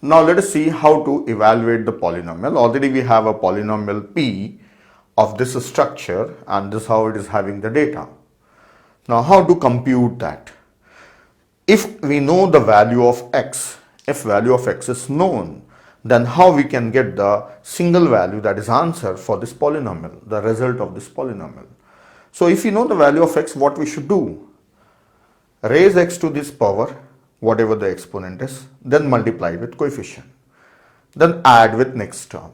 Now let us see how to evaluate the polynomial. Already we have a polynomial p of this structure, and this is how it is having the data. Now how to compute that? If we know the value of x, if value of x is known, then how we can get the single value, that is answer for this polynomial, the result of this polynomial. So if you know the value of x, what we should do? Raise x to this power, whatever the exponent is, then multiply with coefficient. Then add with next term.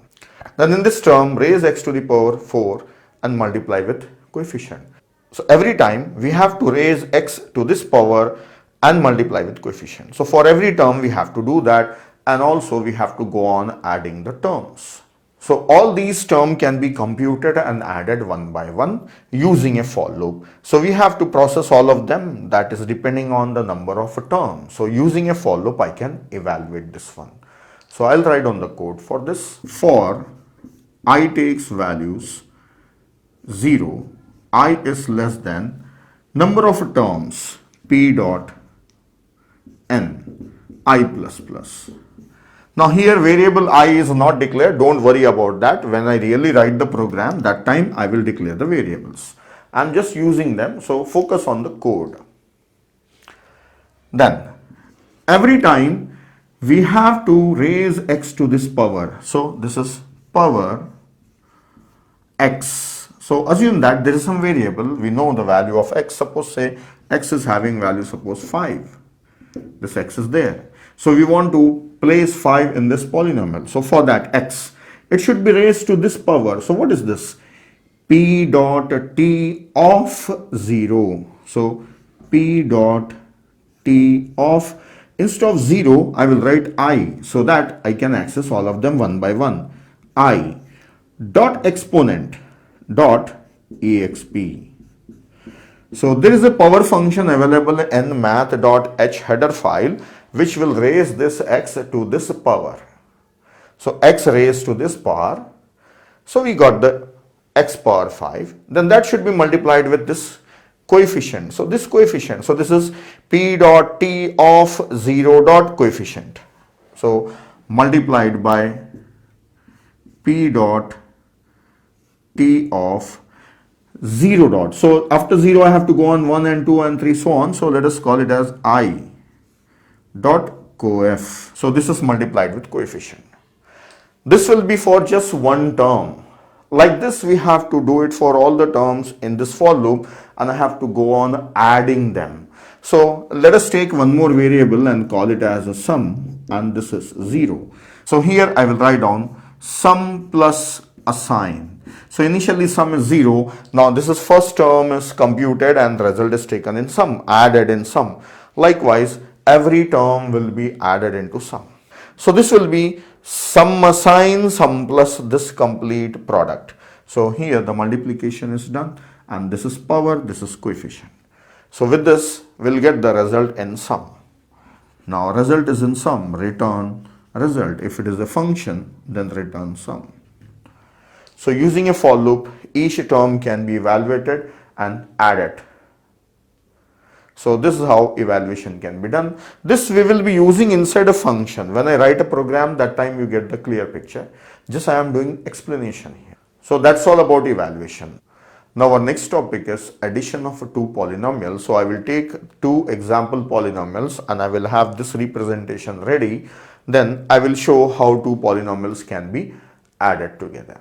Then in this term, raise x to the power 4 and multiply with coefficient. So every time we have to raise x to this power and multiply with coefficient. So for every term we have to do that, and also we have to go on adding the terms. So all these terms can be computed and added one by one using a for loop. So we have to process all of them, that is depending on the number of terms. So using a for loop I can evaluate this one. So I'll write on the code for this. For I takes values 0, I is less than number of terms p dot n I plus plus. Now here variable I is not declared, don't worry about that. When I really write the program, that time I will declare the variables. I'm just using them, so focus on the code. Then every time we have to raise x to this power. So this is power x. So assume that there is some variable, we know the value of x. Suppose say x is having value, suppose 5. This x is there. So we want to place 5 in this polynomial. So for that x, it should be raised to this power. So what is this? P dot t of 0. So p dot t of, instead of 0, I will write I, so that I can access all of them one by one. I dot exponent dot exp. So there is a power function available in math.h header file which will raise this x to this power. So x raised to this power. So we got the x power 5. Then that should be multiplied with this coefficient. So this coefficient, so this is p dot t of 0 dot coefficient. So multiplied by p dot t of 0 dot. So after 0 I have to go on 1 and 2 and 3 so on. So let us call it as I dot coef. So this is multiplied with coefficient. This will be for just one term. Like this we have to do it for all the terms in this for loop, and I have to go on adding them. So let us take one more variable and call it as a sum, and this is 0. So here I will write down sum plus a sign. So initially sum is 0. Now this is first term is computed and the result is taken in sum, added in sum. Likewise, every term will be added into sum. So this will be sum assign sum plus this complete product. So here the multiplication is done, and this is power, this is coefficient. So with this we'll get the result in sum. Now result is in sum, return result. If it is a function, then return sum. So using a for loop, each term can be evaluated and added. So this is how evaluation can be done. This we will be using inside a function. When I write a program, that time you get the clear picture. Just I am doing explanation here. So that's all about evaluation. Now our next topic is addition of two polynomials. So I will take two example polynomials and I will have this representation ready. Then I will show how two polynomials can be added together.